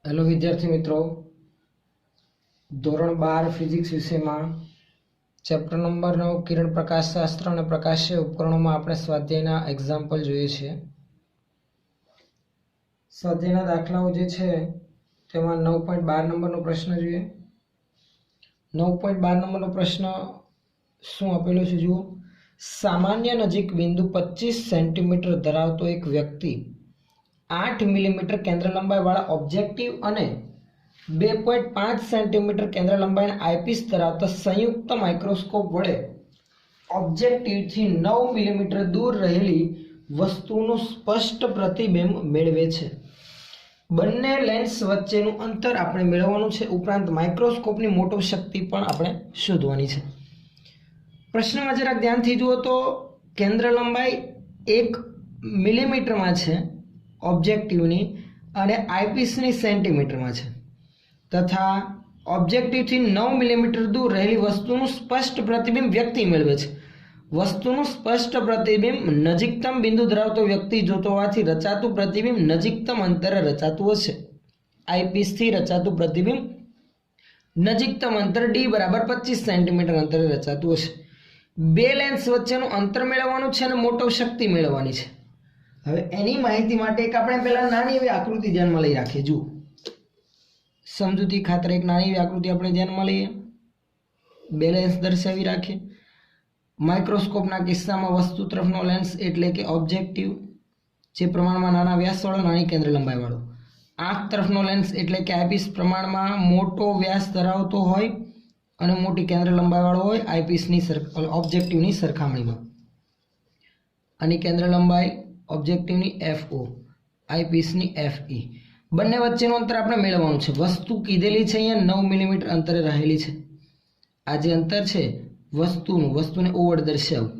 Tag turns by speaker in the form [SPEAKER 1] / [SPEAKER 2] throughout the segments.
[SPEAKER 1] Hello विद्यार्थी मित्रों, ધોરણ 12 ફિઝિક્સ વિષયમાં ચેપ્ટર નંબર 9 કિરણ પ્રકાશશાસ્ત્ર અને પ્રકાશીય ઉપકરણોમાં આપણે સ્વાધ્યાયના એક્ઝામ્પલ જોઈએ છીએ. સ્વાધ્યાયના દાખલાઓ જે છે તેમાં 9.12 નંબરનો પ્રશ્ન જોઈએ. 9.12 નંબરનો પ્રશ્ન શું આપેલો છે જુઓ. સામાન્ય નજીક બિંદુ 25 સેન્ટીમીટર ધરાવતો એક વ્યક્તિ 8 મિલીમીટર કેન્દ્ર લંબાઈવાળા ઓબ્જેક્ટિવ અને 2.5 સેન્ટીમીટર કેન્દ્ર લંબાઈના આઈપીસ ધરાવતા સંયુક્ત માઇક્રોસ્કોપ વડે ઓબ્જેક્ટિવથી 9 મિલીમીટર દૂર રહેલી વસ્તુનું સ્પષ્ટ પ્રતિબિંબ મેળવે છે. બંને લેન્સ વચ્ચેનું અંતર આપણે મેળવવાનું છે, ઉપરાંત માઇક્રોસ્કોપની મોટો શક્તિ પણ આપણે શોધવાની છે. પ્રશ્નમાં જરાક ધ્યાનથી જુઓ તો કેન્દ્ર લંબાઈ 1 મિલીમીટરમાં છે ઓબ્જેક્ટિવની અને આઈપીસની સેન્ટીમીટરમાં છે, તથા ઓબ્જેક્ટિવથી 9 મિલીમીટર દૂર રહેલી વસ્તુનું સ્પષ્ટ પ્રતિબિંબ વ્યક્તિ મેળવે છે. વસ્તુનું સ્પષ્ટ પ્રતિબિંબ નજીકતમ બિંદુ ધરાવતો વ્યક્તિ જોતો હોવાથી રચાતું પ્રતિબિંબ નજીકતમ અંતરે રચાતું હશે. આઈપીસથી રચાતું પ્રતિબિંબ નજીકતમ અંતર ડી બરાબર 25 સેન્ટીમીટર અંતરે રચાતું હશે. બે લેન્સ વચ્ચેનું અંતર મેળવવાનું છે અને મોટો શક્તિ મેળવવાની છે. હવે એની માહિતી માટે એક આપણે પહેલા નાની એવી આકૃતિ ધ્યાનમાં લઈ રાખીએ. જુઓ, સમજૂતી ખાતર એક નાની એવી આકૃતિ આપણે ધ્યાનમાં લઈએ. બે લેન્સ દર્શાવી રાખીએ. માઇક્રોસ્કોપના કિસ્સામાં વસ્તુ તરફનો લેન્સ એટલે કે ઓબ્જેક્ટિવ, જે પ્રમાણમાં નાના વ્યાસવાળો, નાની કેન્દ્ર લંબાઈવાળો. આંખ તરફનો લેન્સ એટલે કે આઈપીસ પ્રમાણમાં મોટો વ્યાસ ધરાવતો હોય અને મોટી કેન્દ્ર લંબાઈવાળો હોય આઈપીસની ઓબ્જેક્ટિવની સરખામણીમાં. આની કેન્દ્ર લંબાઈ ઓબ્જેક્ટિવની FO, આઈપીસની FE. બંને વચ્ચેનું અંતર આપણે મેળવવાનું છે. વસ્તુ કીધેલી છે અહીંયા 9 મિલીમીટર અંતરે રહેલી છે. આ જે અંતર છે વસ્તુને O વડે દર્શાવું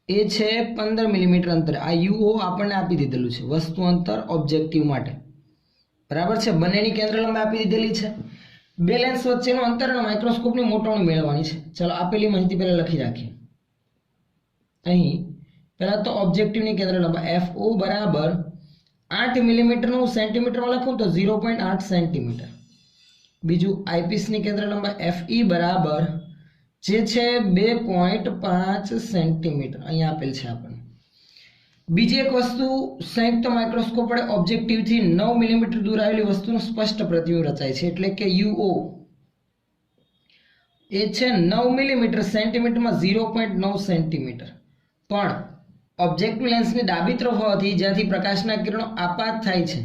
[SPEAKER 1] એ છે 15 મિલીમીટર અંતરે. આ UO આપણને આપી દીધેલું છે વસ્તુ અંતર ઓબ્જેક્ટિવ માટે, બરાબર છે. બંનેની કેન્દ્ર લંબાઈ આપી દીધેલી છે. બે લેન્સ વચ્ચેનું અંતર અને માઇક્રોસ્કોપની મોટવણી મેળવવાની છે. ચાલો આપેલી માહિતી પહેલા લખી રાખીએ. અહીં પહેલા તો ઓબ્જેક્ટિવની કેન્દ્ર લંબાઈ FO બરાબર 8 મિલીમીટરનું સેન્ટીમીટરમાં લખું તો 0.8 સેન્ટીમીટર. બીજું આઈપીસની કેન્દ્ર લંબાઈ FE બરાબર જે છે 2.5 સેન્ટીમીટર અહીંયા આપેલ છે આપણને. બીજી એક વસ્તુ, સંયુક્ત માઇક્રોસ્કોપ વડે ઓબ્જેક્ટિવથી 9 મિલીમીટર દૂર આવેલી વસ્તુનું સ્પષ્ટ પ્રતિબિંબ રચાય છે એટલે કે UO એ છે 9 મિલીમીટર, સેન્ટીમીટરમાં 0.9 સેન્ટીમીટર. પણ ઓબ્જેક્ટિવ લેન્સની ડાબી તરફ હોવાથી જ્યાંથી પ્રકાશના કિરણો આપાત થાય છે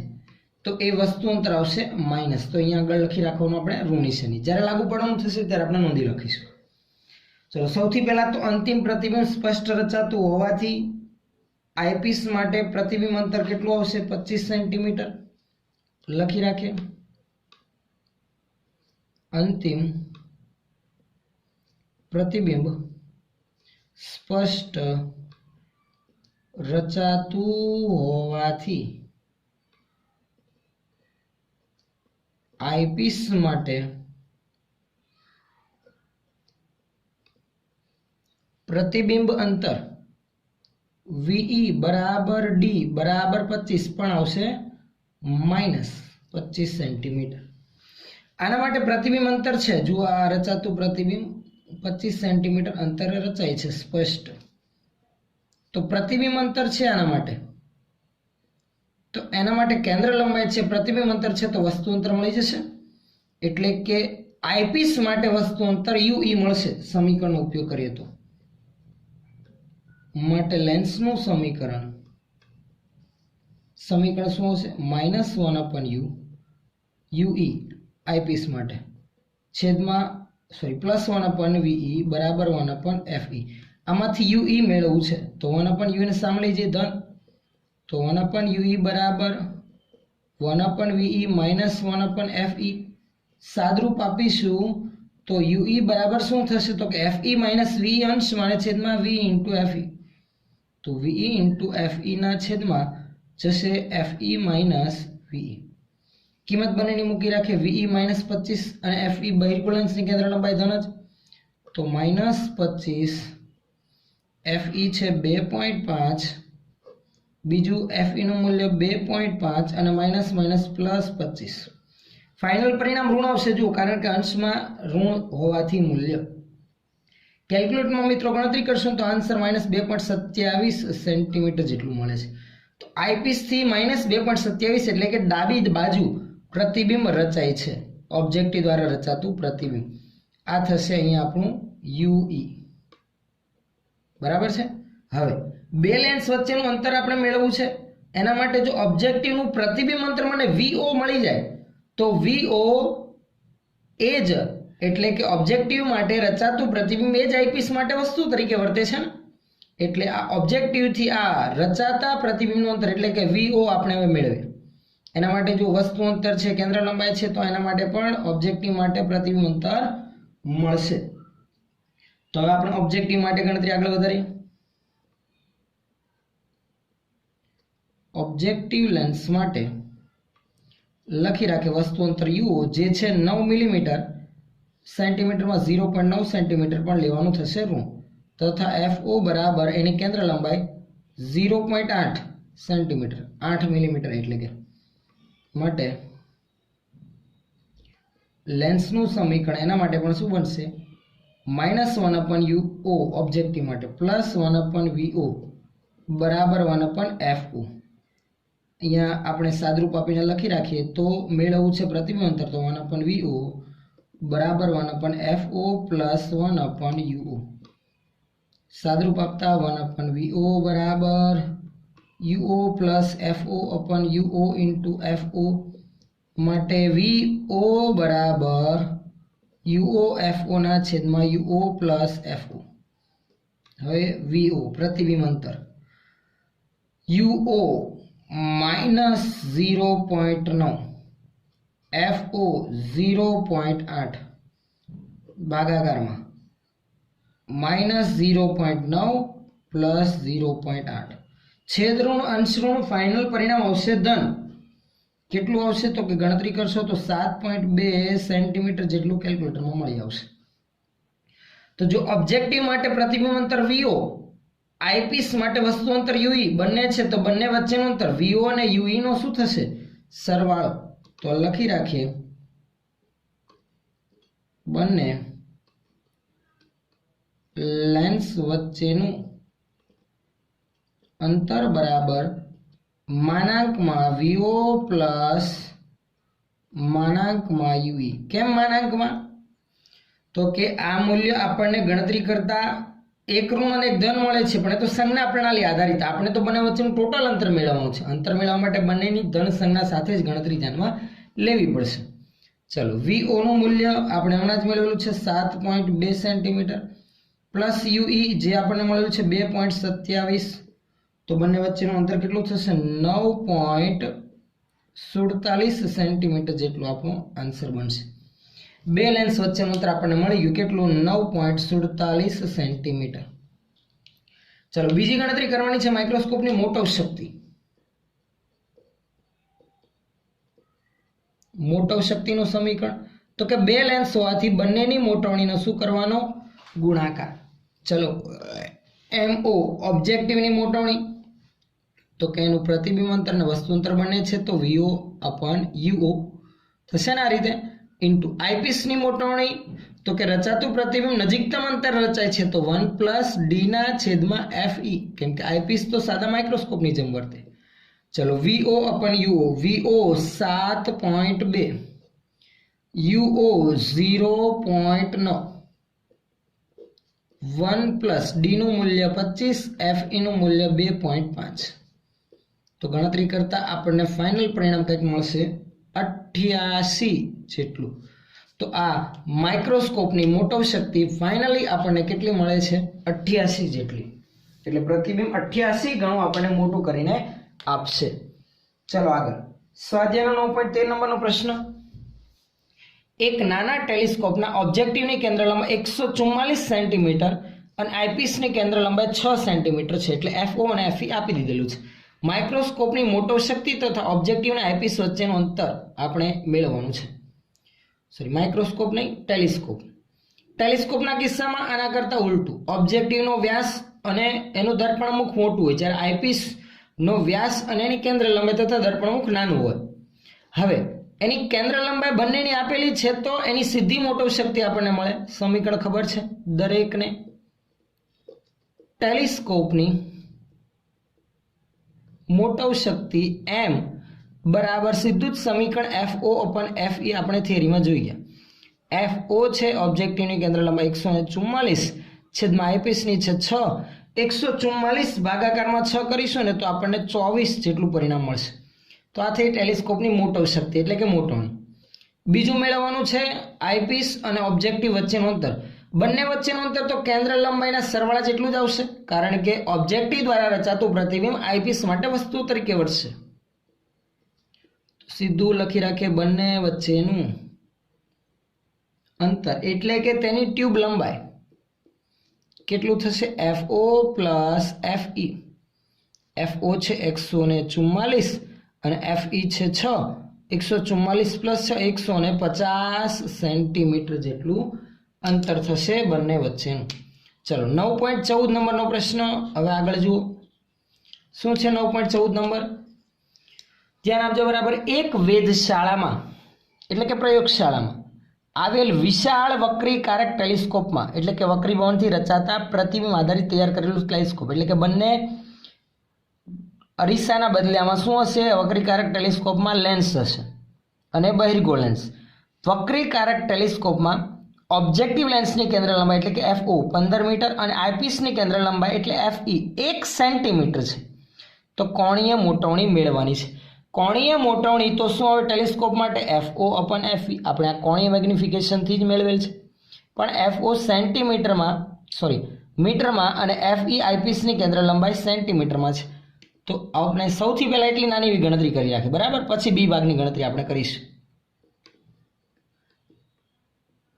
[SPEAKER 1] તો એ વસ્તુ અંતર આવશે માઇનસ. તો અહીંયા આગળ લખી રાખવાનું આપણે ઋણ નિશાની. જ્યારે લાગુ પડવાનું થશે ત્યારે આપણે નોંધી લખીશું. ચલો, સૌથી પહેલા તો અંતિમ પ્રતિબિંબ સ્પષ્ટ રચાતું હોવાથી આઈપીસ માટે પ્રતિબિંબ અંતર કેટલું આવશે? 25 સેન્ટીમીટર. લખી રાખીએ. અંતિમ પ્રતિબિંબ સ્પષ્ટ રચાતું હોવાથી આઈપીસ માટે પ્રતિબિંબ અંતર VE બરાબર D બરાબર 25 પણ આવશે માઇનસ 25 સેન્ટીમીટર. આના માટે પ્રતિબિંબ અંતર છે, જુઓ આ રચાતું પ્રતિબિંબ 25 સેન્ટીમીટર અંતરે રચાય છે સ્પષ્ટ. તો પ્રતિબિંબ અંતર છે આના માટે, તો એના માટે કેન્દ્ર લંબાઈ છે, પ્રતિબિંબ અંતર છે, તો વસ્તુ અંતર મળી જશે. એટલે કે આઈપીસ માટે વસ્તુ અંતર UE મળશે સમીકરણનો ઉપયોગ કરીએ તો. માટે લેન્સનું સમીકરણ શું હશે? -1/u UE આઈપીસ માટે છેદમાં +1/VE બરાબર 1/FE. આમાંથી UE મેળવવું છે તો 1/u ને સામે લઈ જઈએ ધન, તો 1/UE બરાબર 1/VE -1/FE. સાદરૂપ આપીશું તો UE બરાબર શું થશે? તો કે FE - VE અંશ માને છેદમાં VE × FE. તો VE × FE ના છેદમાં જશે FE - VE. કિંમત બંનેની મૂકી રાખીએ. VE -25 અને FE બહિર્ગોળ લેન્સની કેન્દ્ર લંબાઈ ધન જ, તો -25 FE છે 2.5, બીજું FE નું મૂલ્ય 2.5 અને માઇનસ +25. ફાઇનલ પરિણામ ઋણ આવશે જુઓ, કારણ કે અંશમાં ઋણ હોવાથી મૂલ્ય. કેલ્ક્યુલેટરમાં મિત્રો ગણતરી કરશો તો આન્સર -2.27 સેન્ટીમીટર જેટલું મળે છે. તો આઈપીસથી -2.27 એટલે કે ડાબી બાજુ પ્રતિબિંબ રચાય છે, ઓબ્જેક્ટિવ દ્વારા રચાતું પ્રતિબિંબ. આ થશે અહીંયા આપણું યુઈ. બરાબર છે. હવે બે લેન્સ વચ્ચેનું અંતર આપણે મેળવવું છે. એના માટે જો ઓબ્જેક્ટિવનું પ્રતિબિંબ અંતર મને VO મળી જાય તો VO એ જ એટલે કે ઓબ્જેક્ટિવ માટે રચાતું પ્રતિબિંબ એ જ આઈપીસ માટે વસ્તુ તરીકે વર્તે છે ને. એટલે આ ઓબ્જેક્ટિવથી આ રચાતા પ્રતિબિંબનું અંતર એટલે કે VO આપણે હવે મેળવીએ. એના માટે જો વસ્તુ અંતર છે, કેન્દ્ર લંબાઈ છે, તો એના માટે પણ ઓબ્જેક્ટિવ માટે પ્રતિબિંબ અંતર મળશે. તો હવે આપણે ઓબ્જેક્ટિવ માટે ગણતરી આગળ વધારીએ. ઓબ્જેક્ટિવ લેન્સ માટે લખી રાખે વસ્તુ અંતર યુઓ જે છે 9 મિલીમીટર, સેન્ટીમીટરમાં 0.9 સેન્ટીમીટર પણ લેવાનું થશે ઋણ, તથા FO બરાબર એની કેન્દ્ર લંબાઈ 0.8 સેન્ટીમીટર, 8 મિલીમીટર એટલે કે માટે લેન્સનું સમીકરણ એના માટે પણ શું બનશે? -1/UO ઓબ્જેક્ટિવ માટે +1/VO બરાબર 1/FO. અહીંયા આપણે સાદરૂપ આપીને લખી રાખીએ તો મેળવવું છે પ્રતિબિંબ અંતર, તો 1/VO બરાબર 1/FO પ્લસ 1/UO. સાદરૂપ આપતા 1/VO બરાબર UO plus FO/UO into FO માટે VO બરાબર UO FO ના છેદમાં UO પ્લસ FO. હવે VO પ્રતિબિંબ અંતર UO -0.9 FO 0.8 ભાગાકારમાં -0.9 પ્લસ 0.8 છેદ ઋણ અંશ ઋણ ફાઇનલ પરિણામ આવશે ધન. કેટલું આવશે તો કે ગણતરી કરશો તો 7.2 સેન્ટીમીટર જેટલું કેલ્ક્યુલેટરમાં મળી આવશે. તો જો ઓબ્જેક્ટિવ માટે પ્રતિબિંબ અંતર VO, આઈપીસ માટે વસ્તુ અંતર UE બંને છે, તો બંને વચ્ચેનું અંતર VO અને UE નો શું થશે? સરવાળો. તો લખી રાખીએ બંને લેન્સ વચ્ચેનું અંતર બરાબર માનાંકમાં VO પ્લસ માનાંકમાં UE. કેમ માનાંકમાં? તો કે આ મૂલ્ય આપણને ગણતરી કરતા એક ઋણ અને એક ધન મળે છે, પણ એ તો સંજ્ઞા પ્રણાલી આધારિત. આપણે તો બંને વચ્ચેનું ટોટલ અંતર મેળવવાનું છે. અંતર મેળવવા માટે બંનેની ધન સંજ્ઞા સાથે જ ગણતરી ધ્યાનમાં લેવી પડશે. ચલો, VO નું મૂલ્ય આપણે હમણાં જ મેળવેલું છે 7.2 સેન્ટીમીટર પ્લસ UE જે આપણને મળેલું છે 2.27. તો બંને વચ્ચેનું અંતર કેટલું થશે? 9.47 સેન્ટીમીટર જેટલું આપણો આન્સર બનશે. બે લેન્સ વચ્ચેનું અંતર આપણને મળી ગયું કેટલું? 9.47 સેન્ટીમીટર. ચલો, બીજી ગણતરી કરવાની છે માઇક્રોસ્કોપની મોટો શક્તિ. મોટો શક્તિનું સમીકરણ તો કે બે લેન્સ હોવાથી બંનેની મોટવણીનો શું કરવાનો? ગુણાકાર. ચલો, MO ઓબ્જેક્ટિવની મોટવણી તો કે એનું પ્રતિબિંબ અંતર અને વસ્તુ અંતર બંને છે, તો VO/UO થશે ને આ રીતે. ઇન્ટુ આઈપીસની મોટવણી તો કે રચાતું પ્રતિબિંબ નજીકતમ અંતર રચાય છે, તો 1 + D ના છેદમાં FE, કેમ કે આઈપીસ તો સાદા માઇક્રોસ્કોપની જેમ વર્તે. ચલો, VO/UO VO 7.2 UO 0.9 1 + D નું મૂલ્ય 25 FE નું મૂલ્ય 2.5. તો ગણતરી કરતા આપણને ફાઇનલ પરિણામ કંઈક મળશે 88 જેટલું. તો આ માઇક્રોસ્કોપની મોટો શક્તિ ફાઇનલી આપણને કેટલી મળે છે? 88 જેટલી. એટલે પ્રતિબિંબ 88 ગણું આપણને મોટું કરીને આપશે. ચલો આગળ, સ્વાધ્યાયનો 9.13 નંબરનો પ્રશ્ન. એક નાના ટેલિસ્કોપના ઓબ્જેક્ટિવની કેન્દ્ર લંબાઈ 144 સેન્ટીમીટર અને આઈપીસની કેન્દ્ર લંબાઈ 6 સેન્ટીમીટર છે. એટલે FO અને FE આપી દીધેલું છે. માઇક્રોસ્કોપની મોટો શક્તિ તથા ઓબ્જેક્ટિવ અને આઈપીસ વચ્ચેનું અંતર આપણે મેળવવાનું છે. માઇક્રોસ્કોપ નહીં, ટેલિસ્કોપ. ટેલિસ્કોપના કિસ્સામાં આના કરતાં ઉલટું, ઓબ્જેક્ટિવનો વ્યાસ અને એનું દર્પણમુખ મોટું હોય, જ્યારે આઈપીસનો વ્યાસ અને એની કેન્દ્ર લંબાઈ તથા દર્પણમુખ નાનું હોય. હવે એની કેન્દ્ર લંબાઈ બંનેની આપેલી છે તો એની સીધી મોટો શક્તિ આપણને મળે. સમીકરણ ખબર છે દરેકને. ટેલિસ્કોપની મોટો શક્તિ m બરાબર સીધું જ સમીકરણ FO/FE આપણે થિયરીમાં જોઈએ. FO છે ઓબ્જેક્ટિવની કેન્દ્ર લંબાઈ 144 છેદમાં આઈપીસની છે 6. 144 ભાગાકારમાં 6 કરીશું ને તો આપણને 24 જેટલું પરિણામ મળશે. તો આ થઈ ટેલિસ્કોપની મોટો શક્તિ એટલે કે મોટોણી. બીજું મેળવવાનું છે આઈપીસ અને ઓબ્જેક્ટિવ વચ્ચેનું અંતર. બંને વચ્ચેનું અંતર તો કેન્દ્ર લંબાઈના સરવાળા જેટલું જ આવશે, કારણ કે ઓબ્જેક્ટિવ દ્વારા રચાતું પ્રતિબિંબ આઈપીસ માટે વસ્તુ તરીકે વર્તશે. સીધું લખી રાખીએ બંને વચ્ચેનું અંતર એટલે કે તેની ટ્યુબ લંબાઈ કેટલું થશે? FO plus FE. FO છે 144 અને FE છે 6. 144 પ્લસ 6 150 સેન્ટીમીટર જેટલું અંતર થશે બંને વચ્ચેનું. ચલો 9.14 નંબરનો પ્રશ્ન હવે આગળ જુઓ. શું છે 9.14 નંબર? ધ્યાન આપજો બરાબર. એક વેધશાળામાં એટલે કે પ્રયોગશાળામાં આવેલ વિશાળ વક્રીકારક ટેલિસ્કોપમાં એટલે કે વક્રીભવનથી રચાતા પ્રતિબિંબ આધારિત તૈયાર કરેલું ટેલિસ્કોપ એટલે કે બંને અરીસાના બદલામાં શું હશે? વક્રીકારક ટેલિસ્કોપમાં લેન્સ હશે અને બહિર્ગોળ લેન્સ. વક્રીકારક ટેલિસ્કોપમાં ઓબ્જેક્ટિવ લેન્સની કેન્દ્ર લંબાઈ એટલે કે FO 15 મીટર અને આઈપીસની કેન્દ્ર લંબાઈ એટલે FE 1 સેન્ટીમીટર છે. તો કોણીય મોટવણી મેળવવાની છે. કોણીય મોટવણી તો શું આવે ટેલિસ્કોપ માટે? FO/FE. આપણે આ કોણીય મેગ્નિફિકેશનથી જ મેળવેલ છે, પણ FO મીટરમાં અને FE આઈપીસની કેન્દ્ર લંબાઈ સેન્ટીમીટરમાં છે. તો આપણે સૌથી પહેલા એટલી નાની એવી ગણતરી કરી રાખી, બરાબર. પછી બી ભાગની ગણતરી આપણે કરીશું.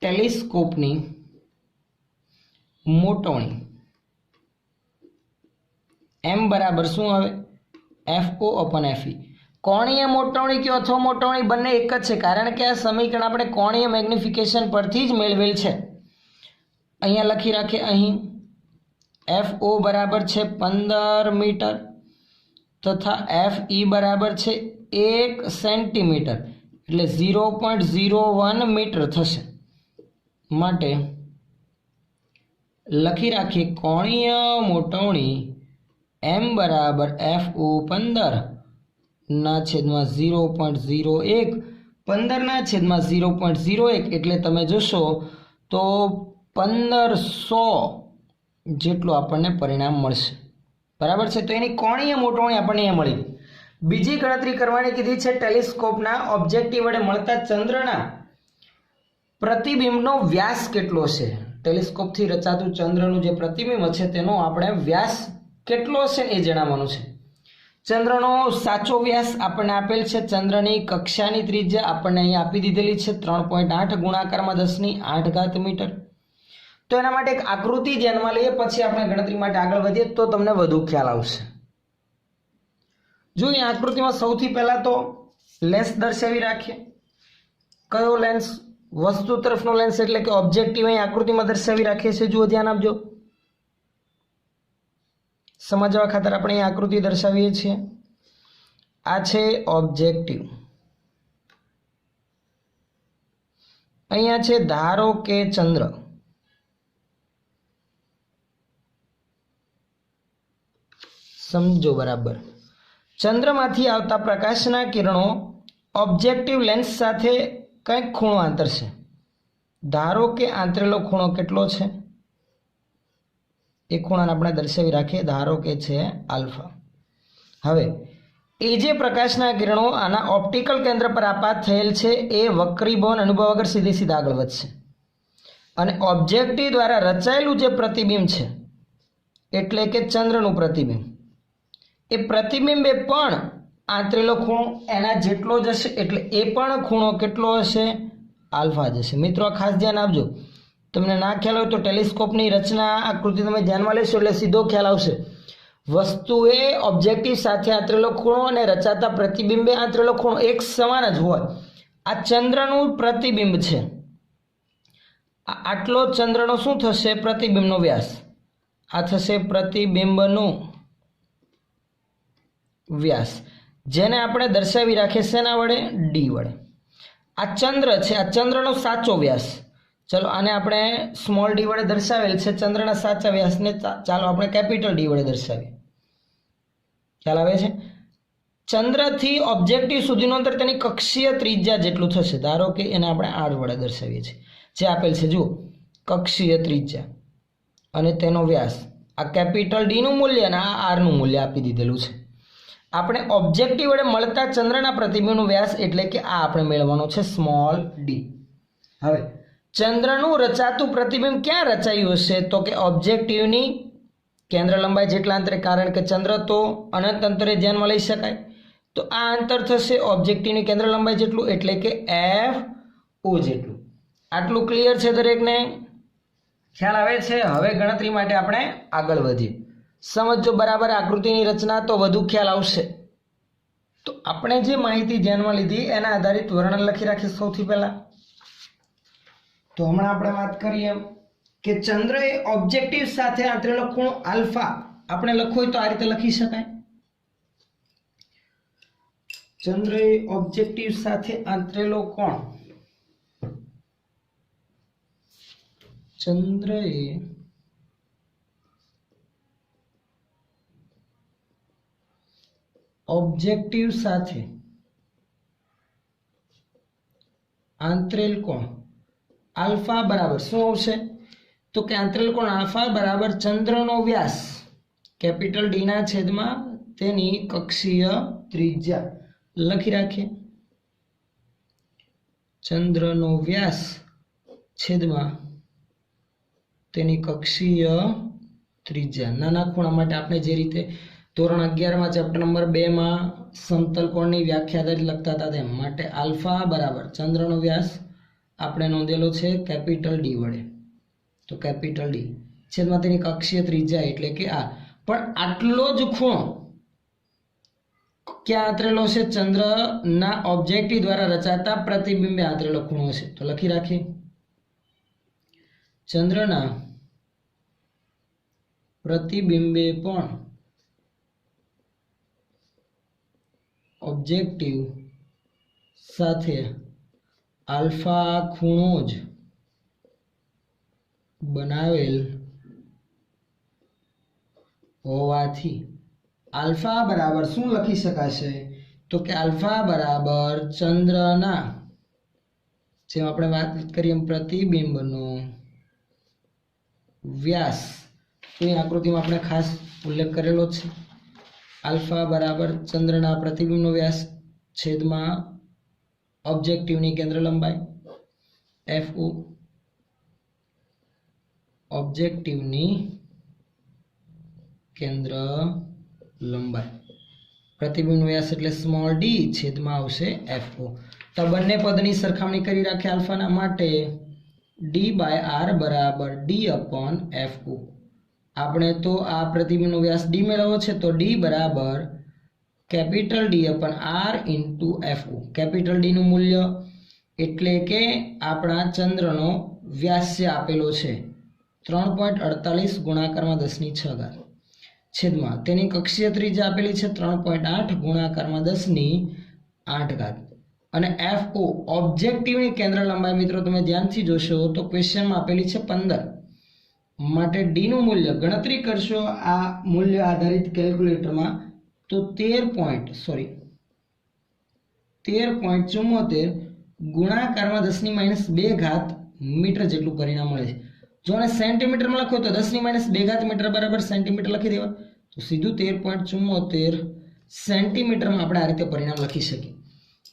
[SPEAKER 1] ટેલિસ્કોપની મોટવણી m બરાબર શું આવે? FO/FE. કોણીય મોટવણી કે અથવા મોટવણી બંને એક જ છે, કારણ કે આ સમીકરણ આપણે કોણીય મેગ્નિફિકેશન પરથી જ મેળવેલ છે. અહીંયા લખી રાખીએ. અહીં FO બરાબર છે 15 મીટર તથા FE બરાબર છે 1 સેન્ટીમીટર એટલે 0.01 મીટર થશે. માટે લખી રાખીએ કોણીય મોટવણી m બરાબર FO 15 ના છેદમાં 0.01 15 ના છેદમાં 0.01 એટલે તમે જોશો તો 1500 જેટલું આપણને પરિણામ મળશે, બરાબર છે. તો એની કોણીય મોટવણી આપણને અહીંયા મળી. બીજી ગણતરી કરવાની કીધી છે ટેલિસ્કોપના ઓબ્જેક્ટિવ વડે મળતા ચંદ્રના પ્રતિબિંબનો વ્યાસ કેટલો છે. ટેલિસ્કોપથી રચાતું ચંદ્રનું જે પ્રતિબિંબ છે તેનો આપણે વ્યાસ કેટલો છે એ જણાવવાનું છે. ચંદ્રનો સાચો વ્યાસ આપણને આપેલ છે. ચંદ્રની કક્ષાની ત્રિજ્યા આપણને અહીંયા આપી દીધેલી છે 3.8 ગુણાકારમાં 10⁸ મીટર. તો એના માટે એક આકૃતિ ધ્યાનમાં લઈએ, પછી આપણે ગણતરી માટે આગળ વધીએ તો તમને વધુ ખ્યાલ આવશે. જો અહીં આકૃતિમાં સૌથી પહેલા તો લેન્સ દર્શાવી રાખીએ. કયો લેન્સ? વસ્તુ તરફનો લેન્સ એટલે કે ઓબ્જેક્ટિવ અહીં આકૃતિમાં દર્શાવી રાખીએ છીએ. જુઓ, ધ્યાન આપજો. સમજવા ખાતર આપણે અહીં આકૃતિ દર્શાવીએ છીએ. આ છે ઓબ્જેક્ટિવ. અહીંયા છે ધારો કે ચંદ્ર. સમજો બરાબર. ચંદ્રમાંથી આવતા પ્રકાશના કિરણો ઓબ્જેક્ટિવ લેન્સ સાથે કંઈક ખૂણો આંતરશે. ધારો કે આંતરેલો ખૂણો કેટલો છે? એ ખૂણાને આપણે દર્શાવી રાખીએ. ધારો કે છે આલ્ફા. હવે એ જે પ્રકાશના કિરણો આના ઓપ્ટિકલ કેન્દ્ર પર આપાત થયેલ છે એ વક્રીભવન અનુભવ વગર સીધા આગળ વધશે અને ઓબ્જેક્ટિવ દ્વારા રચાયેલું જે પ્રતિબિંબ છે એટલે કે ચંદ્રનું પ્રતિબિંબ, એ પ્રતિબિંબે પણ આંતરેલો ખૂણો એના જેટલો જ હશે, એટલે એ પણ ખૂણો કેટલો હશે? આલ્ફા જ હશે. મિત્રો ખાસ ધ્યાન આપજો. તમને ના ખ્યાલ હોય તો ટેલિસ્કોપની રચના આકૃતિ તમે ધ્યાનમાં લેશો એટલે સીધો ખ્યાલ આવશે. વસ્તુએ ઓબ્જેક્ટિવ સાથે આંતરેલો ખૂણો અને રચાતા પ્રતિબિંબે આંતરેલો ખૂણો એક સમાન જ હોય. આ ચંદ્રનું પ્રતિબિંબ છે. આટલો ચંદ્રનો શું થશે? પ્રતિબિંબનો વ્યાસ. આ થશે પ્રતિબિંબનો વ્યાસ, જેને આપણે દર્શાવી રાખીએ શેના વડે? ડી વડે. આ ચંદ્ર છે, આ ચંદ્રનો સાચો વ્યાસ, ચલો આને આપણે સ્મોલ ડી વડે દર્શાવેલ છે, ચંદ્રના સાચા વ્યાસને ચાલો આપણે કેપિટલ ડી વડે દર્શાવીએ. ખ્યાલ આવે છે? ચંદ્રથી ઓબ્જેક્ટિવ સુધીનું અંતર તેની કક્ષીય ત્રિજ્યા જેટલું થશે. ધારો કે એને આપણે આર વડે દર્શાવીએ છીએ, જે આપેલ છે જુઓ, કક્ષીય ત્રિજ્યા અને તેનો વ્યાસ. આ કેપિટલ ડીનું મૂલ્ય અને આ આરનું મૂલ્ય આપી દીધેલું છે. આપણે ઓબ્જેક્ટિવ વડે મળતા ચંદ્રના પ્રતિબિંબનો વ્યાસ એટલે કે આ આપણે મેળવવાનો છે સ્મોલ ડી. હવે ચંદ્રનું રચાતું પ્રતિબિંબ ક્યાં રચાયું હશે? તો કે ઓબ્જેક્ટિવની કેન્દ્ર લંબાઈ જેટલા અંતરે, કારણ કે ચંદ્ર તો અનંત અંતરે ધ્યાનમાં લઈ શકાય. તો આ અંતર થશે ઓબ્જેક્ટિવની કેન્દ્ર લંબાઈ જેટલું એટલે કે એફ ઓ જેટલું. આટલું ક્લિયર છે દરેકને? ખ્યાલ આવે છે? હવે ગણતરી માટે આપણે આગળ વધીએ. સમજો બરાબર આકૃતિની રચના તો વધુ ખ્યાલ આવશે. તો આપણે જે માહિતી ધ્યાનમાં લીધી એના આધારિત વર્ણન લખી રાખીએ સૌથી પહેલા. તો હમણાં આપણે વાત કરીએ કે ચંદ્ર એ ઓબ્જેક્ટિવ સાથે આંતરેલો ખૂણો આલ્ફા આપણે લખવું હોય તો આ રીતે લખી શકાય. ચંદ્ર એ ઓબ્જેક્ટિવ સાથે આંતરેલો કોણ, ચંદ્ર એ ઓબ્જેક્ટિવ સાથે આંતરેલ કોણ આલ્ફા બરાબર શું આવશે? તો કે આંતરેલ કોણ આલ્ફા બરાબર ચંદ્રનો વ્યાસ કેપિટલ ડી ના છેદમાં તેની કક્ષીય ત્રિજ્યા. લખી રાખીએ, ચંદ્રનો વ્યાસ છેદમાં તેની કક્ષીય ત્રિજ્યા. નાના ખૂણા માટે આપણે જે રીતે ધોરણ 11માં ચેપ્ટર નંબર 2 માં સમતલ કોણની વ્યાખ્યા આધારિત લખતા હતા તેમ, માટે આલ્ફા બરાબર ચંદ્રનો વ્યાસ આપણે નોંધેલો છે કેપિટલ ડી વડે. તો કેપિટલ ડી છેદમાં તેની કક્ષીય ત્રિજ્યા એટલે કે આ. પણ આટલો જ ખૂણો ક્યાં આંતરેલો છે? ચંદ્રના ઓબ્જેક્ટિવ દ્વારા રચાતા પ્રતિબિંબે આંતરેલો ખૂણો છે. તો લખી રાખીએ, ચંદ્રના પ્રતિબિંબે પણ ઓબ્જેક્ટિવ સાથે આલ્ફા ખૂણો જ બનાવેલ હોવાથી આલ્ફા બરાબર શું લખી શકાશે? તો કે આલ્ફા બરાબર ચંદ્રના, જેમ આપણે વાત કરીએ પ્રતિબિંબનો વ્યાસ, તો એ આકૃતિમાં આપણે ખાસ ઉલ્લેખ કરેલો છે. આલ્ફા બરાબર ચંદ્રના પ્રતિબિંબનો વ્યાસ છેદમાં ઓબ્જેક્ટિવની કેન્દ્ર લંબાઈ એફ ઓ, ઓબ્જેક્ટિવની કેન્દ્ર લંબાઈ, પ્રતિબિંબનો વ્યાસ એટલે સ્મોલ ડી છેદમાં આવશે એફ ઓ. તો બંને પદની સરખામણી કરી રાખીએ આલ્ફાના માટે. ડી બાય આર બરાબર ડી અપોન એફ ઓ. આપણે તો આ પ્રતિબિંબનો વ્યાસ ડી મેળવવો છે, તો ડી બરાબર capital D upon R into F O. Capital ડીનું મૂલ્ય એટલે કે આપણા ચંદ્રનો વ્યાસ જે આપેલો છે 3.48 ગુણાકારમાં 10⁶ છેદમાં તેની કક્ષીય ત્રિજ્યા આપેલી છે 3.8 ગુણાકારમાં 10⁸. અને એફ ઓ ઓબ્જેક્ટિવની કેન્દ્ર લંબાઈ મિત્રો તમે ધ્યાનથી જોશો તો ક્વેશ્ચનમાં આપેલી છે 15. માટે ડીનું મૂલ્ય ગણતરી કરશો આ મૂલ્ય આધારિત કેલ્ક્યુલેટરમાં તો 13.74 ગુણાકારમાં 10⁻² મીટર જેટલું પરિણામ મળે છે. જો આને સેન્ટીમીટરમાં લખો તો 10⁻² મીટર બરાબર સેન્ટીમીટર લખી દેવા, તો સીધું 13.74 સેન્ટીમીટરમાં આપણે આ રીતે પરિણામ લખી શકીએ.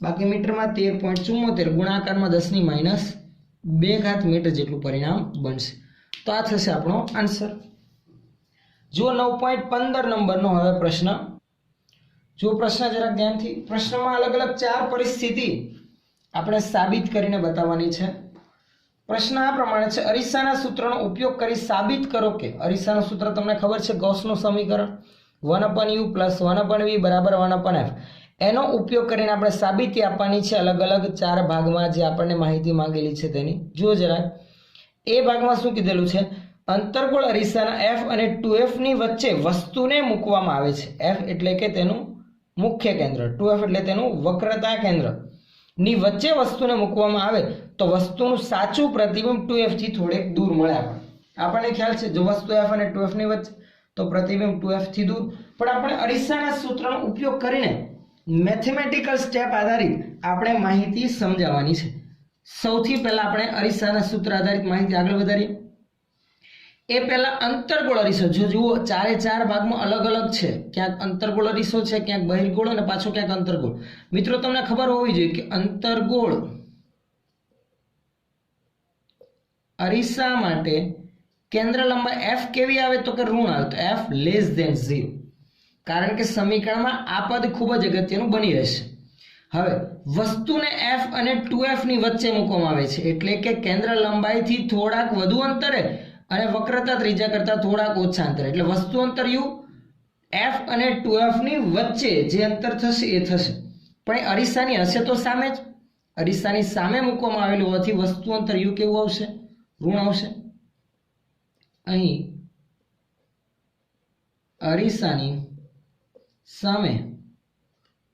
[SPEAKER 1] બાકી મીટરમાં 13.74 ગુણાકારમાં 10⁻² મીટર જેટલું પરિણામ બનશે. તો આ થશે આપણો આન્સર. જુઓ 9.15 નંબરનો હવે પ્રશ્ન. જો પ્રશ્ન જરાક ધ્યાનથી, પ્રશ્નમાં અલગ અલગ 4 પરિસ્થિતિ આપણે સાબિત કરીને બતાવવાની છે. પ્રશ્ન આ પ્રમાણે છે, અરીસાના સૂત્રનો ઉપયોગ કરી સાબિત કરો કે, અરીસાનું સૂત્ર તમને ખબર છે ગૌસનું સમીકરણ 1/u + 1/v બરાબર 1/f. એનો ઉપયોગ કરીને આપણે સાબિતી આપવાની છે અલગ અલગ 4 ભાગમાં જે આપણને માહિતી માંગેલી છે તેની. જુઓ જરાક, એ ભાગમાં શું કીધેલું છે? અંતર્ગોળ અરીસાના f અને 2f ની વચ્ચે વસ્તુને મૂકવામાં આવે છે. f એટલે કે તેનું મુખ્ય કેન્દ્ર, 2f એટલે તેનું વક્રતા કેન્દ્ર. ની વચ્ચે વસ્તુને મૂકવામાં આવે તો વસ્તુનું સાચું પ્રતિબિંબ 2f થી થોડેક દૂર મળે આપણને ખ્યાલ છે જો વસ્તુ f અને 2f ની વચ્ચે તો પ્રતિબિંબ 2f થી દૂર પણ આપણે અરીસાના સૂત્રનો ઉપયોગ કરીને મેથેમેટિકલ સ્ટેપ આધારિત આપણે માહિતી સમજાવવાની છે સૌથી પહેલા આપણે અરીસાના સૂત્ર આધારિત માહિતી આગળ વધારીએ એ પહેલા અંતર્ગોળ અરીસો જો જુઓ ચારે ચાર ભાગમાં અલગ અલગ છે ક્યાંક અંતર્ગોળ અરીસો છે ક્યાંક બહિર્ગોળ અને પાછો ક્યાંક અંતર્ગોળ મિત્રો તમને ખબર હોવી જોઈએ કે અંતર્ગોળ અરીસા માટે કેન્દ્ર લંબાઈ f કેવી આવે તો કે ઋણ આવે તો f લેસ ધેન 0 કારણ કે સમીકરણમાં આ પદ ખૂબ જ અગત્યનું બની રહેશે હવે વસ્તુને f અને 2f ની વચ્ચે મૂકવામાં આવે છે એટલે કે કેન્દ્ર લંબાઈથી થોડાક વધુ અંતરે અને વક્રતા ત્રિજ્યા કરતા થોડાક ઓછા અંતરે એટલે વસ્તુ અંતર u f અને 2f ની વચ્ચે જે અંતર થશે એ થશે પણ એ અરીસાની હશે તો સામે જ અરીસાની સામે મૂકવામાં આવેલું હોવાથી વસ્તુ અંતર u કેવું આવશે ઋણ આવશે અહીં અરીસાની સામે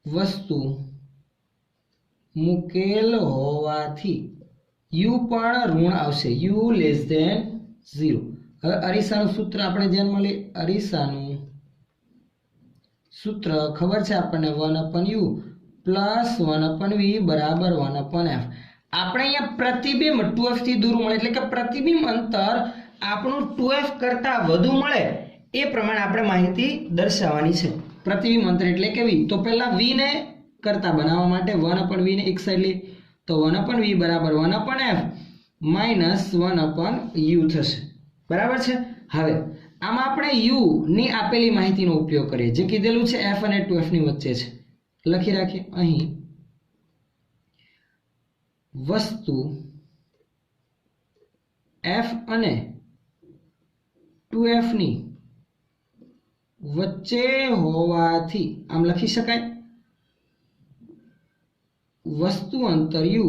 [SPEAKER 1] વસ્તુ મૂકેલ હોવાથી u પણ ઋણ આવશે u લેસ ધેન 0 હવે અરીસાનું સૂત્ર આપણે ધ્યાનમાં લઈએ અરીસાનું સૂત્ર ખબર છે આપણને 1/u પ્લસ 1/v બરાબર 1/f આપણે અહીંયા પ્રતિબિંબ 2f થી દૂર મળે એટલે કે પ્રતિબિંબ અંતર આપણું 2f કરતા વધુ મળે એ પ્રમાણે આપણે માહિતી દર્શાવવાની છે પ્રતિબિંબ અંતર એટલે કે v તો પહેલા v ને કરતા બનાવવા માટે 1/v ને એક સાઈડ લઈએ તો 1/v બરાબર 1/f માઈનસ 1/u થશે બરાબર છે હવે આમાં આપણે u ની આપેલી માહિતીનો ઉપયોગ કરીએ જે કીધેલું છે f અને 2f ની વચ્ચે છે લખી રાખીએ અહીં વસ્તુ f અને 2f ની વચ્ચે હોવાથી આમ લખી શકાય વસ્તુ અંતર u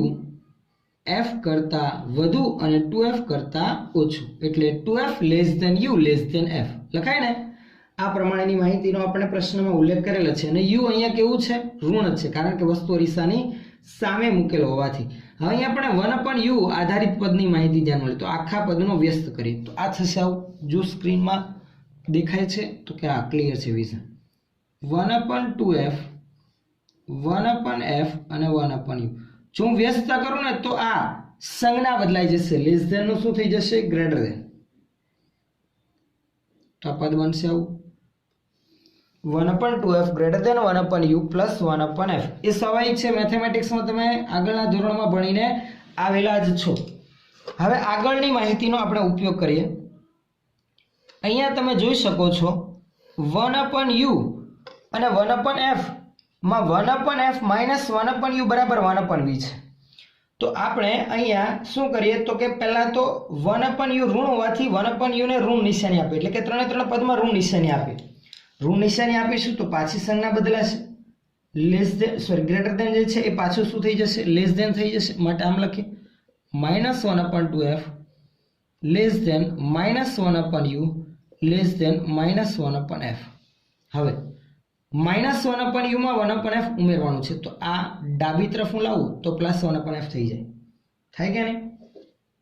[SPEAKER 1] f કરતા વધુ અને 2f કરતા ઓછું એટલે 2f less than u less than f લખાય ને આ પ્રમાણેની માહિતીનો આપણે પ્રશ્નમાં ઉલ્લેખ કરેલો છે અને u અહીંયા કેવું છે ઋણ જ છે કારણ કે વસ્તુ અરીસાની સામે મૂકેલ હોવાથી હવે અહીંયા આપણે 1/u આધારિત પદની માહિતી ધ્યાનમાં લઈએ તો આખા પદનો વ્યસ્ત કરીએ તો આ થશે આવું જો સ્ક્રીનમાં દેખાય છે તો કે આ ક્લિયર છે વિઝન 1/2f 1/f અને 1/u જો હું વ્યસ્ત કરું ને તો આ સંજ્ઞા બદલાઈ જશે લેસ ધેન નું શું થઈ જશે ગ્રેટર ધેન તો આ પદ બનશે આવું 1/2f greater than 1/u plus 1/f એ સ્વાભાવિક છે મેથેમેટિક્સમાં તમે આગળના ધોરણમાં ભણીને આવેલા જ છો હવે આગળની માહિતીનો આપણે ઉપયોગ કરીએ અહીંયા તમે જોઈ શકો છો 1/u અને 1/f માં 1/f minus 1/u બરાબર 1/v છે તો આપણે અહીંયા શું કરીએ તો કે પહેલા તો 1/u ઋણ હોવાથી 1/u ને ઋણ નિશાની આપીએ એટલે કે ત્રણે ત્રણ પદમાં ઋણ નિશાની આપીએ ઋણ નિશાની આપીશું તો પાછી સંજ્ઞા બદલાશે less than sorry greater than જે છે એ પાછું શું થઈ જશે લેસ ધેન થઈ જશે માટે આમ લખીએ -1/2f less than -1/u less than -1/f હવે -1/u માં 1/f ઉમેરવાનું છે તો આ ડાબી તરફ હું લાવું તો +1/f થઈ જાય થાય કે નહીં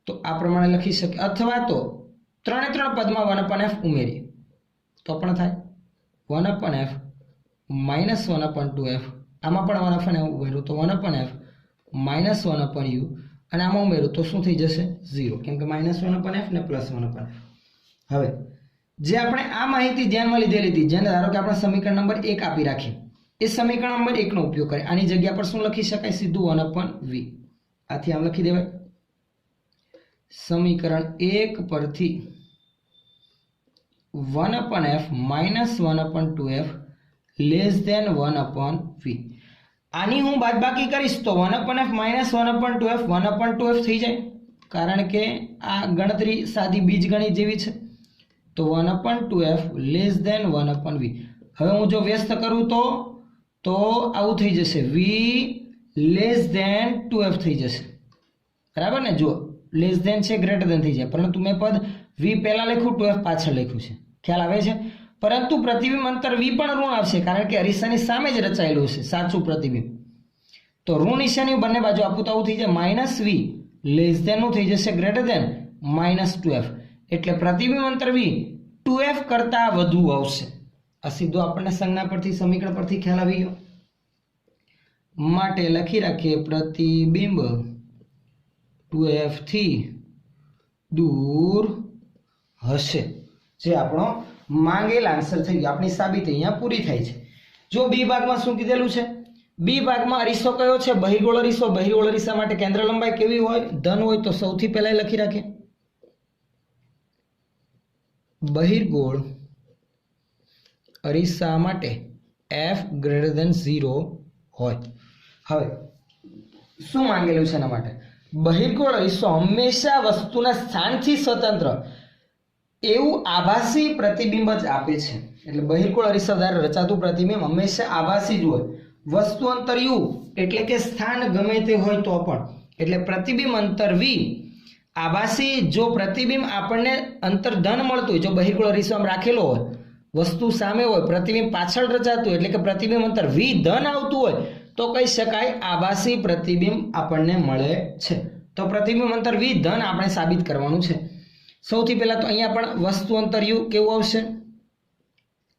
[SPEAKER 1] તો આ પ્રમાણે લખી શકે અથવા તો ત્રણે ત્રણ પદમાં 1/f ઉમેરીએ તો પણ થાય 1/f -1/2f આમાં પણ 1/f ઉમેરું તો 1/f -1/u અને આમાં ઉમેરું તો શું થઈ જશે 0 કેમ કે -1/f ને +1/f હવે જે આપણે આ માહિતી ધ્યાનમાં લીધેલી હતી જેને ધારો કે આપણે સમીકરણ નંબર 1 આપી રાખીએ એ સમીકરણ નંબર 1 નો ઉપયોગ કરીએ આની જગ્યા પર શું લખી શકાય સીધું 1/v આથી આમ લખી દેવાય સમીકરણ 1 પરથી 1/f -1/2f less than 1/v આની હું બાદબાકી કરીશ તો 1/f -1/2f 1/2f થઈ જાય કારણ કે આ ગણતરી સાદી બીજગણિત જેવી છે તો 1/2f લેસ ધેન 1/v હવે હું જો વ્યસ્ત કરું તો આવું થઈ જશે v લેસ ધેન 2f થઈ જશે બરાબર ને જો લેસ ધેન છે ગ્રેટર ધેન થઈ જાય પરંતુ મેં પદ v પહેલા લખ્યું 2f પાછળ લખ્યું છે ખ્યાલ આવે છે પરંતુ પ્રતિબિંબ અંતર v પણ ઋણ આવશે કારણ કે અરીસાની સામે જ રચાયેલું છે સાચું પ્રતિબિંબ તો ઋણ નિશાની બંને બાજુ આપું તો આવું થઈ જાય માઇનસ વી લેસ ધેન નું થઈ જશે ગ્રેટર ધેન -2f, એટલે પ્રતિબિંબ અંતર v 2f કરતા વધુ આવશે. આ સીધું આપણને સંજ્ઞા પરથી સમીકરણ પરથી ખ્યાલ આવી ગયો. માટે લખી રાખીએ પ્રતિબિંબ 2f થી દૂર હશે, જે આપણો માંગેલ આન્સર થઈ ગયો. આપણી સાબિતી અહીંયા પૂરી થાય છે. જો બી ભાગમાં શું કીધેલું છે? બી ભાગમાં અરીસો કયો છે? બહિર્ગોળ અરીસો. બહિર્ગોળ અરીસા માટે કેન્દ્ર લંબાઈ કેવી હોય? ધન હોય. તો સૌથી પહેલા લખી રાખીએ બહિર્ગોળ અરીસા માટે f ગ્રેટર ધેન 0 હોય. હવે શું માંગેલું છે એના માટે? બહિર્ગોળ અરીસો હંમેશા વસ્તુના સ્થાનથી સ્વતંત્ર એવું આભાસી પ્રતિબિંબ જ આપે છે. એટલે બહિર્ગોળ અરીસા દ્વારા રચાતું પ્રતિબિંબ હંમેશા આભાસી જ હોય. વસ્તુ અંતર u એટલે કે સ્થાન ગમે તે હોય તો પણ, એટલે પ્રતિબિંબ અંતર v આભાસી. જો પ્રતિબિંબ આપણને અંતર ધન મળતું હોય, જો બહિર્ગોળ અરીસો આમ રાખેલો હોય, વસ્તુ સામે હોય, પ્રતિબિંબ પાછળ રચાતું હોય, એટલે કે પ્રતિબિંબ અંતર v ધન આવતું હોય, તો કહી શકાય આભાસી પ્રતિબિંબ આપણને મળે છે. તો પ્રતિબિંબ અંતર v ધન આપણે સાબિત કરવાનું છે. સૌથી પહેલા તો અહીંયા પણ વસ્તુ અંતર u કેવું આવશે?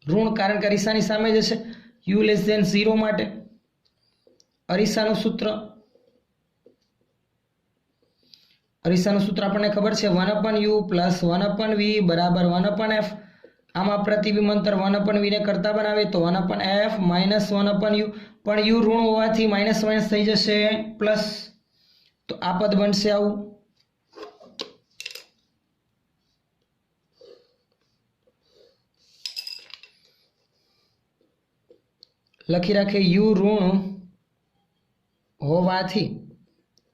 [SPEAKER 1] ઋણ, કારણ કે અરીસાની સામે જ હશે. u લેસ ધેન 0 માટે અરીસાનું સૂત્ર આપણને ખબર છે 1/u પ્લસ 1/v બરાબર 1/f. આમાં પ્રતિબિંબ અંતર 1/v ને કરતા બનાવે તો 1/f માઇનસ 1/u, પણ u ઋણ હોવાથી માઇનસ માઇનસ થઈ જશે પ્લસ, તો આ પદ બનશે આવું. લખી રાખીએ u ઋણ હોવાથી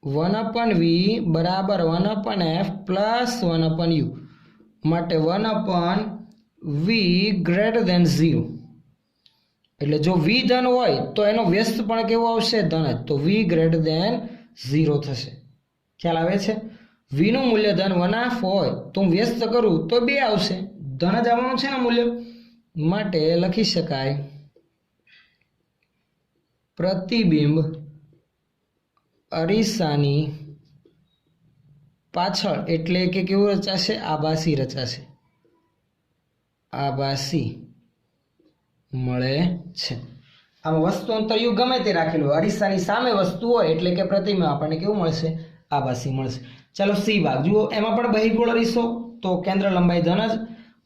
[SPEAKER 1] 1/v બરાબર 1/f પ્લસ 1/u માટે 1/v ગ્રેટર ધેન 0. એટલે જો v ધન હોય તો એનો વ્યસ્ત પણ કેવો આવશે? ધન જ. તો v ગ્રેટર ધેન 0 થશે. ખ્યાલ આવે છે? v નું મૂલ્ય ધન 1/2 હોય તો હું વ્યસ્ત કરું તો 2 આવશે. ધન જ આવવાનું છે ને મૂલ્ય, માટે લખી શકાય પ્રતિબિંબ અરીસાની પાછળ એટલે કે કેવું રચાશે? આભાસી રચાશે. આભાસી મળે છે. આમાં વસ્તુ અંતર u ગમે તે રાખેલું હોય, અરીસાની સામે વસ્તુ હોય એટલે કે પ્રતિબિંબ આપણને કેવું મળશે? આભાસી મળશે. ચાલો સી ભાગ જુઓ. એમાં પણ બહિર્ગોળ અરીસો, તો કેન્દ્ર લંબાઈ ધન જ.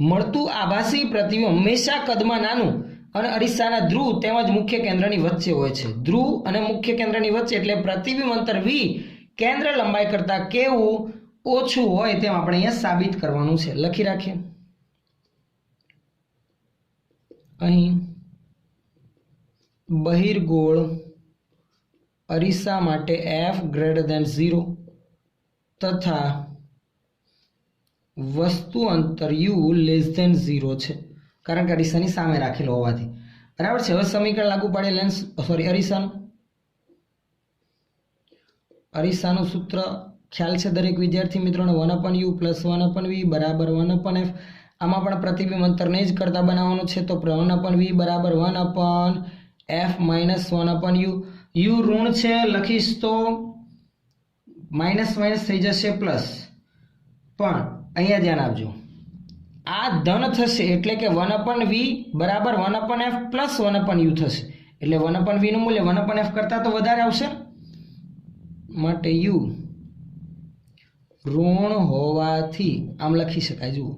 [SPEAKER 1] મળતું આભાસી પ્રતિબિંબ હંમેશા કદમાં નાનું અને અરીસાના ધ્રુવ તેમજ મુખ્ય કેન્દ્રની વચ્ચે હોય છે. ધ્રુવ અને મુખ્ય કેન્દ્રની વચ્ચે એટલે પ્રતિબિંબ અંતર v કેન્દ્ર લંબાઈ કરતા કેવું ઓછું હોય તેમ આપણે અહીંયા સાબિત કરવાનું છે. લખી રાખીએ અહીં બહિર્ગોળ અરીસા માટે f ગ્રેટર ધેન 0 તથા વસ્તુ અંતર u લેસ ધેન 0 છે, કારણ કે અરીસાની સામે રાખેલો હોવાથી. બરાબર છે. હવે સમીકરણ લાગુ પાડે અરીસાનું સૂત્ર ખ્યાલ છે દરેક વિદ્યાર્થી મિત્રોને 1/u પ્લસ 1/v બરાબર 1/f. આમાં પણ પ્રતિબિંબ અંતરને જ કરતા બનાવવાનું છે, તો 1/v બરાબર 1/f માઇનસ 1/u. u ઋણ છે, લખીશ તો માઇનસ માઇનસ થઈ જશે પ્લસ, પણ અહીંયા ધ્યાન આપજો આ ધન થશે એટલે કે 1/v બરાબર 1/f પ્લસ 1/u થશે, એટલે 1/v નું મૂલ્ય 1/f કરતા તો વધારે આવશે, માટે u ઋણ હોવાથી આમ લખી શકાય. જુઓ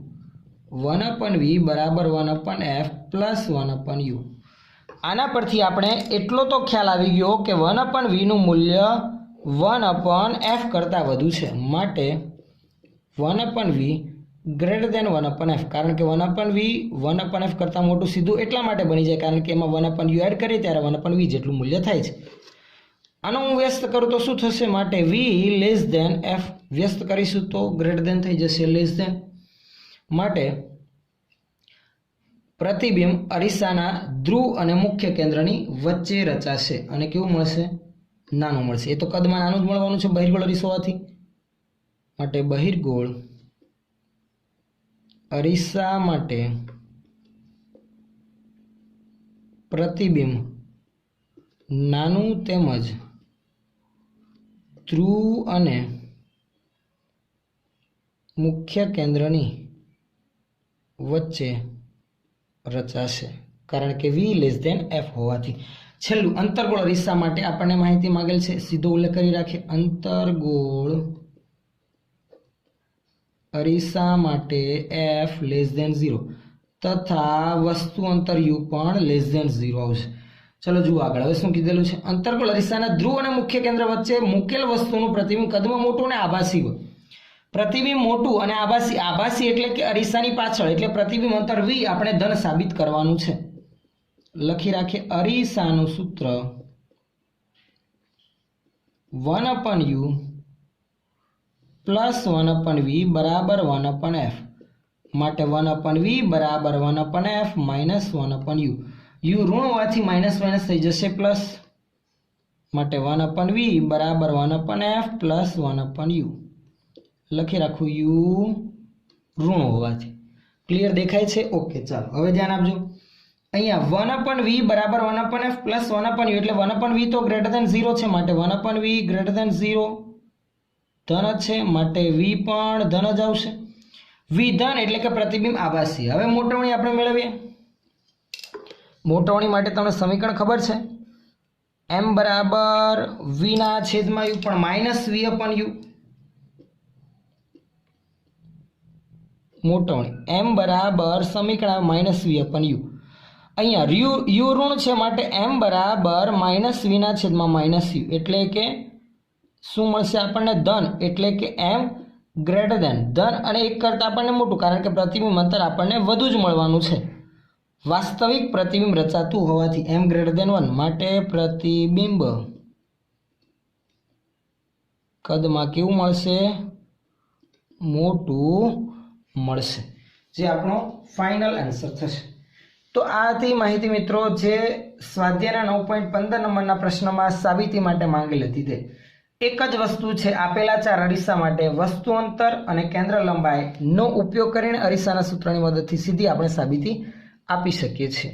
[SPEAKER 1] 1/v બરાબર 1/f પ્લસ 1/u. આના પરથી આપણે એટલો તો ખ્યાલ આવી ગયો કે 1/v નું મૂલ્ય 1/f કરતા વધુ છે, માટે 1/v ગ્રેટર ધેન 1/f, કારણ કે 1/v 1/f કરતા મોટું સીધું એટલા માટે બની જાય કારણ કે એમાં 1/u એડ કરીએ ત્યારે 1/v જેટલું મૂલ્ય થાય છે. આનો હું વ્યસ્ત કરું તો શું થશે? માટે v લેસ ધેન f. વ્યસ્ત કરીશું તો ગ્રેટર ધેન થઈ જશે લેસ ધેન. માટે પ્રતિબિંબ અરીસાના ધ્રુવ અને મુખ્ય કેન્દ્રની વચ્ચે રચાશે અને કેવું મળશે? નાનું મળશે. એ તો કદમાં નાનું જ મળવાનું છે બહિર્ગોળ અરીસો હોવાથી. માટે બહિર્ગોળ અરીસા માટે પ્રતિબિંબ નાનું તેમજ ધ્રુવ અને મુખ્ય કેન્દ્રની વચ્ચે રચાશે, કારણ કે v f હોવાથી. છેલ્લું, અંતર્ગોળ અરીસા માટે આપણને માહિતી માંગેલ છે, સીધો ઉલ્લેખ કરી રાખીએ. અંતર્ગોળ અરીસા માટે f <0 તથા વસ્તુ અંતર u પણ <0 આવશે. ચલો જુઓ આગળ. હવે શું કીધેલું છે? અંતર્ગોળ અરીસાના ધ્રુવ અને મુખ્ય કેન્દ્ર વચ્ચે મૂકેલ વસ્તુનું પ્રતિબિંબ કદમાં મોટું અને આભાસી હોય. પ્રતિબિંબ મોટું અને આભાસી. આભાસી એટલે કે અરીસાની પાછળ, એટલે પ્રતિબિંબ અંતર v આપણે ધન સાબિત કરવાનું છે. લખી રાખીએ. અરીસાનું સૂત્ર 1/u પ્લસ 1/v બરાબર 1/f. માટે 1/v બરાબર 1/f માઇનસ 1/u. u ઋણ હોવાથી માઇનસ માઇનસ થઈ જશે પ્લસ, માટે 1/v બરાબર 1/f પ્લસ 1/u. લખી રાખું u ઋણ હોવાથી. ક્લિયર દેખાય છે? ઓકે, ચાલો હવે ધ્યાન આપજો. અહીંયા 1/v બરાબર 1/f પ્લસ 1/u એટલે 1/v તો ગ્રેટર ધેન 0 છે, માટે 1/v ગ્રેટર ધેન 0 ધન છે, માટે v પણ ધન જ આવશે. v ધન એટલે કે પ્રતિબિંબ આભાસી. હવે મોટવણી આપણે મેળવીએ. મોટવણી માટે તમને સમીકરણ ખબર છે, m બરાબર v ના છેદમાં u પણ માઇનસ v/u. મોટવણી m બરાબર સમીકરણ માઇનસ v/u. અહીંયા u ઋણ છે, માટે m બરાબર માઇનસ v ના છેદમાં માઇનસ u, એટલે કે શું મળશે આપણને? ધન, એટલે કે m ગ્રેટર ધેન ધન અને 1 કરતાં આપણને મોટું, કારણ કે પ્રતિબિંબ અંતર આપણને વધુ જ મળવાનું છે. વાસ્તવિક પ્રતિબિંબ રચાતું હોવાથી m ગ્રેટર ધેન 1, માટે પ્રતિબિંબ કદમાં કેવું મળશે? મોટું મળશે, જે આપણો ફાઇનલ આન્સર થશે. તો આ હતી માહિતી મિત્રો, જે સ્વાધ્યાયના 9.15 નંબરના પ્રશ્નમાં સાબિતી માટે માંગેલ હતી. તે એક જ વસ્તુ છે, આપેલા 4 અરીસા માટે વસ્તુ અંતર અને કેન્દ્ર લંબાઈનો ઉપયોગ કરીને અરીસાના સૂત્રની મદદથી સીધી આપણે સાબિતી આપી શકીએ છીએ.